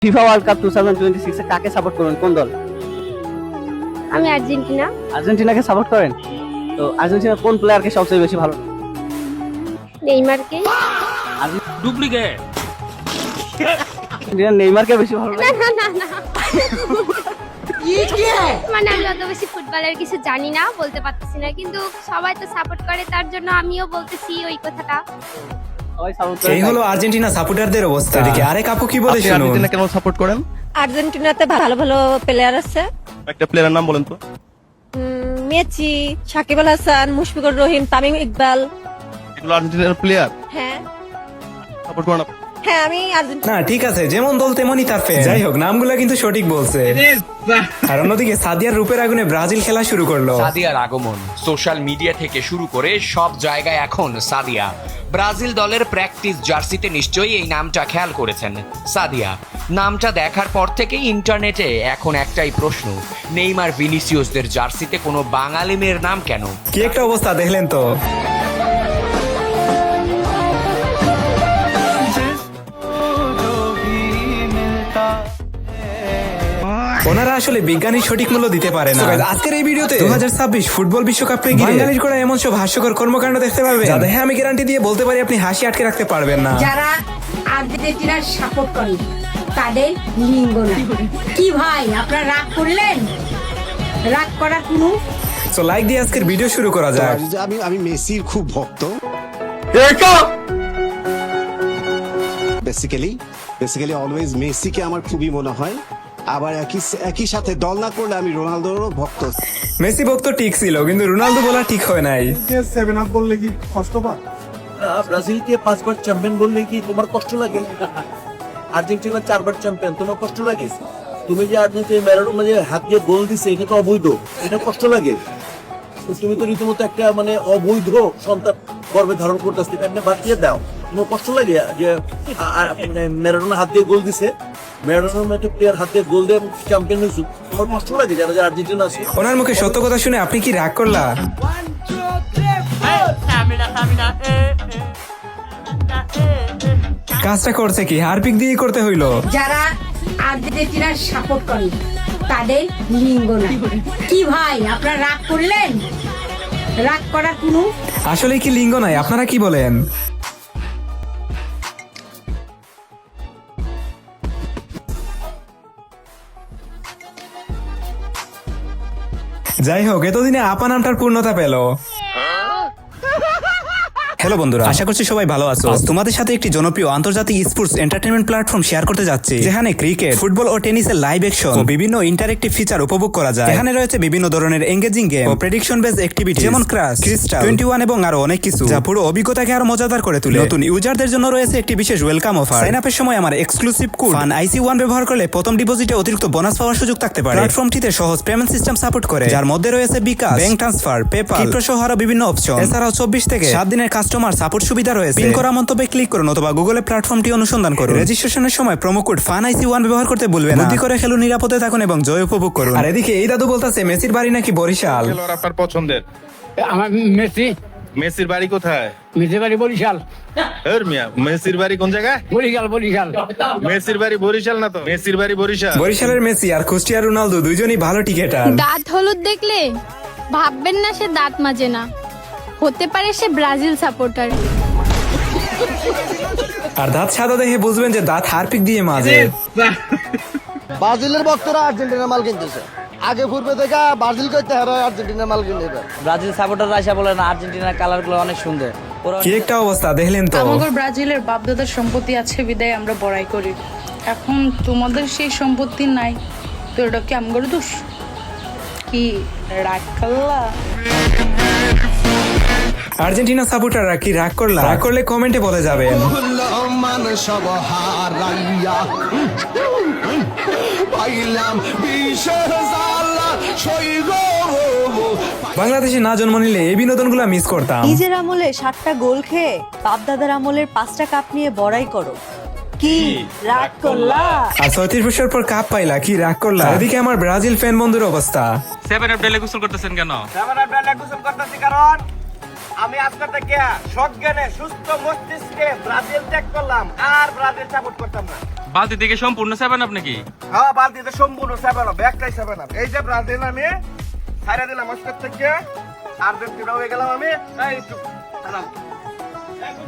FIFA world cup 2026 এ কাকে support করবেন, কোন দল? আমি আর্জেন্টিনা। আর্জেন্টিনাকে সাপোর্ট করেন? তো আর্জেন্টিনার কোন প্লেয়ারকে সবচেয়ে বেশি ভালো? নেইমারকে। ডুপ্লিকেট। আর্জেন্টিনার নেইমারকে বেশি ভালো লাগে? না না না মানে আমি অত বেশি ফুটবলের কিছু জানি না, বলতে পারতেছি না, কিন্তু সবাই তো সাপোর্ট করে, তার জন্য আমিও বলতেছি ওই কথাটা। সবাই সাপোর্ট করে। এই হলো আর্জেন্টিনা সাপোর্টারদের অবস্থা। এদিকে আরেক আপু কি বলে শুনুন। আর্জেন্টিনা কেন সাপোর্ট করেন? আর্জেন্টিনাতে ভালো ভালো প্লেয়ার আছে। একটা প্লেয়ারের নাম বলেন তো। মেসি, সাকিব আল হাসান, মুশফিকুর রহিম, তামিম ইকবাল। এগুলো আর্জেন্টিনার প্লেয়ার হ্যাঁ সাপোর্ট করেন আপনি? হ্যাঁ, আমি আর্জেন্টিনা। না ঠিক আছে, যেমন দল তেমনই তার ফ্যান। যাই হোক, নামগুলা কিন্তু সঠিক বলছে। আর অন্যদিকে সাদিয়ার রূপের আগুনে ব্রাজিল খেলা শুরু করলো। সাদিয়ার আগমন সোশ্যাল মিডিয়া থেকে শুরু করে সব জায়গায় এখন সাদিয়া। ব্রাজিল দলের প্র্যাকটিস জার্সিতে নিশ্চয়ই এই নামটা খেয়াল করেছেন, সাদিয়া। নামটা দেখার পর থেকেই ইন্টারনেটে এখন একটাই প্রশ্ন, নেইমার ভিনিসিয়াসদের জার্সিতে কোনো বাঙালি মেয়ের নাম কেন? কি একটা অবস্থা দেখলেন তো। ওনারা আসলে বিজ্ঞানীর সঠিক মূল্য দিতে পারে না। আজকের এই ভিডিওতে 2026 ফুটবল বিশ্বকাপে ঘিরে বাঙালির করা এমন সব হাস্যকর কর্মকাণ্ড দেখতে পাবেন, যা দেখে আমি গ্যারান্টি দিয়ে বলতে পারি আপনি হাসি আটকে রাখতে পারবেন না। যারা আর্জেন্টিনার সাপোর্ট করে তাদের লিঙ্গ না। কি ভাই, আপনারা রাগ করলেন? রাগ করার কোনো সো লাইক দিয়ে আজকের ভিডিও শুরু করা যাক। আমি মেসির খুব ভক্ত। বেসিক্যালি অলওয়েজ মেসিকে আমার খুবই মনে হয়। আবার একই সাথে দল না করলে আমি রোনালদোরও ভক্ত। মেসি ভক্ত ঠিক ছিল, কিন্তু রোনালদো বলা ঠিক হয় নাই। ব্রাজিলকে 5 বার চ্যাম্পিয়ন বললে কি তোমার কষ্ট লাগে? আর্জেন্টিনা 4 বার চ্যাম্পিয়ন, তোমার কষ্ট লাগে? তুমি যে আর্জেন্টিনা ম্যারাডোনা যে হাত দিয়ে গোল দিছে, এটা তো অবৈধ, এটা কষ্ট লাগে? তো তুমি তো রীতিমতো একটা মানে অবৈধ সন্তান গর্ভে ধারণ করতেছে, এটা বাদ দাও। তোমার কষ্ট লাগে যে ম্যারাডোনা হাত দিয়ে গোল দিছে, ম্যারাডোনা একটা প্লেয়ার হাত দিয়ে গোল দিয়ে চ্যাম্পিয়ন হয়েছে, তোমার কষ্ট লাগে যারা যে আর্জেন্টিনা আছে? ওনার মুখে সত্য কথা শুনে আপনি কি রাগ করলা? কাজটা করছে কি হারপিক দিয়ে করতে হইলো। যারা আর্জেন্টিনার সাপোর্ট করে তাদের লিঙ্গ না। কি ভাই, আপনারা রাগ করলেন? রাগ করার কোনো আসলে কি লিঙ্গ নাই? আপনারা কি বলেন? যাই হোক, এতদিনে আপা নামটার পূর্ণতা পেল। হ্যালো বন্ধুরা, আশা করছি সবাই ভালো আছো। আজ তোমাদের সাথে একটি জনপ্রিয় আন্তর্জাতিক স্পোর্টস এন্টারটেইনমেন্ট প্ল্যাটফর্ম শেয়ার করতে যাচ্ছি, যেখানে ক্রিকেট, ফুটবল ও টেনিসের লাইভ অ্যাকশন ও বিভিন্ন ইন্টারেক্টিভ ফিচার উপভোগ করা যায়। এখানে রয়েছে বিভিন্ন ধরনের এঙ্গেজিং গেম ও প্রেডিকশন বেসড অ্যাক্টিভিটি, যেমন ক্রাশ, ক্রিস্টাল, 21 এবং আরো অনেক কিছু, যা পুরো অভিজ্ঞতাকে আরো মজাদার করে তোলে। নতুন ইউজারদের জন্য রয়েছে একটি বিশেষ ওয়েলকাম অফার। সাইন আপের সময় আমার এক্সক্লুসিভ কোড FANIC1 ব্যবহার করলে প্রথম ডিপোজিটে অতিরিক্ত বোনাস পাওয়ার সুযোগ থাকতে পারে। প্ল্যাটফর্মটিতে সহজ পেমেন্ট সিস্টেম সাপোর্ট করে, যার মধ্যে রয়েছে বিকাশ, ব্যাংক ট্রান্সফার, পেপাল, ক্রিপ্টো সহ আরো বিভিন্ন অপশন। এছাড়াও 24 থেকে 7 দিনের কাস্টমার সাপোর্ট সুবিধা রয়েছে। পিন করা মন্তব্যে ক্লিক করুন অথবা গুগলে প্ল্যাটফর্মটি অনুসন্ধান করুন। রেজিস্ট্রেশনের সময় প্রোমো কোড FANIC1 ব্যবহার করতে ভুলবেন না। বুদ্ধি করে খেলুন, নিরাপদে থাকুন এবং জয় উপভোগ করুন। আর এদিকে এই দাদু বলতাছে মেসির বাড়ি নাকি বরিশাল। খেলোয়াড় আপনার পছন্দের? আমার মেসি। মেসির বাড়ি কোথায়? মেসির বাড়ি বরিশাল। এর মিয়া, মেসির বাড়ি কোন জায়গায়? বরিশাল বরিশাল। মেসির বাড়ি বরিশাল না তো, মেসির বাড়ি বরিশাল। বরিশালের মেসি আর কুষ্টিয়ার রোনালদো দুইজনই ভালো টিকেটার। দাঁত হলুদ দেখলে ভাববেন না সে দাঁত মাজে না, হতে পারে সে ব্রাজিল সাপোর্টার। আর দাঁত সাদা দেখে বুঝবেন যে দাঁত হারপিক দিয়ে মাজে। ব্রাজিলের ভক্তরা আর্জেন্টিনার মাল কিনতেছে। আগে পূর্বে থেকে ব্রাজিল করতে হবে, আর্জেন্টিনার মাল কিনতে হবে। ব্রাজিল সাপোর্টার আসা বলে না, আর্জেন্টিনার কালারগুলো অনেক সুন্দর। কি একটা অবস্থা দেখলেন তো। আমাদের ব্রাজিলের বাপদাদার সম্পত্তি আছে বিদায় আমরা বড়াই করি। এখন তোমাদের সেই সম্পত্তি নাই, তো এটা কি আমগর দোষ? কি রাগ করলা? আর্জেন্টিনা সাপোর্টাররা কি রাগ করলা? রাগ করলে কমেন্টে বলে যাবেন। বাংলাদেশে না জন্ম নিলে এই বিনোদনগুলো মিস করতাম। নিজের আমলে 7টা গোল খেয়ে বাপদাদার আমলের 5টা কাপ নিয়ে বড়াই করো। কি রাগ করলা? আর 34 বছর পর কাপ পাইলা, কি রাগ করলা? এদিকে আমার ব্রাজিল ফ্যান বন্ধুর অবস্থা। 7 আপ ডেলে গোসল করতেছেন কেন? কারণ আমি আজকে থেকে সজ্ঞানে সুস্থ মস্তিষ্কে ব্রাজিল ত্যাগ করলাম, আর ব্রাজিল সাপোর্ট করতাম না। বালতি থেকে সম্পূর্ণ 7 আপ নাকি? হ্যাঁ বালতিতে সম্পূর্ণ 7 আপ, একটাই 7 আপ। এই যে ব্রাজিল আমি ছাইরা দিলাম আজকের থেকে, আর্জেন্টিনা হয়ে গেলাম আমি। এই একটু দাঁড়ান।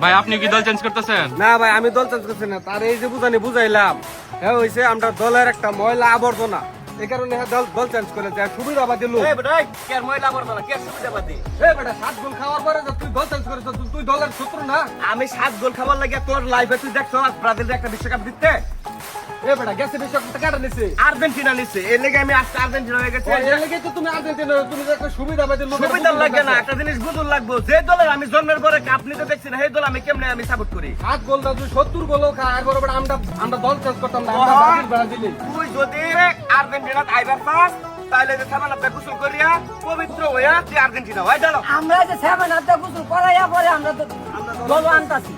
ভাই আপনি কি দল চেঞ্জ করতেছেন? না ভাই আমি দল চেঞ্জ করছি না, তার এই যে বুঝাইলাম হ্যাঁ হইছে আমরা দলের একটা ময়লা আবর্জনা, এই কারণে দল চেঞ্জ করে যায় সুবিধাবাদী লোক। এই বেটা কে ময়লা আবর্জনা কে সুবিধাবাদী? এই বেটা 7 গোল খাওয়ার পরে তুই দল চেঞ্জ করেছ, তুই দলের শত্রু না? আমি 7 গোল খাবার লাগে তোর লাইফে তুই দেখছ ব্রাজিলের একটা বিশ্বকাপ জিততে? এই বেটা গেছে বিশ্বকাপটা কাটা নিছে আর্জেন্টিনা নিছে, এর লাগি আমি আজকে আর্জেন্টিনা হয়ে গেছে। এর লাগি তো তুমি আর্জেন্টিনা, তুমি একটা সুবিধাবাদী লোক। সুবিধা লাগে না, একটা জিনিস বুঝুন লাগবো, যে দলের আমি জন্মের পরে কাপ নিতে দেখছি না সেই দল আমি কেমনে আমি সাপোর্ট করি। 7 গোল দাও তুই 70 গোলও খা, এরপর আমরা দল চেঞ্জ করতাম না, আমরা ব্রাজিল। তুই যদি আর্জেন্টিনা আইবার পাস তাইলে যে সাবান আপনি গোসল করিয়া পবিত্র হইয়া তুই আর্জেন্টিনা হয় জানো। আমরা যে 7 আপ গোসল করাইয়া পরে আমরা তো দল আনতাছি।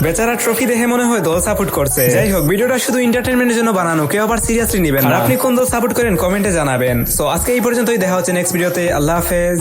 বেচারা ট্রফি দেখে মনে হয় দল সাপোর্ট করছে। যাই হোক, ভিডিওটা শুধু এন্টারটেনমেন্টের জন্য বানানো, কেউ আবার সিরিয়াসলি নেবেন না। আপনি কোন দল সাপোর্ট করেন কমেন্টে জানাবেন। সো আজকে এই পর্যন্তই, দেখা হচ্ছে নেক্সট ভিডিওতে। আল্লাহ হাফেজ।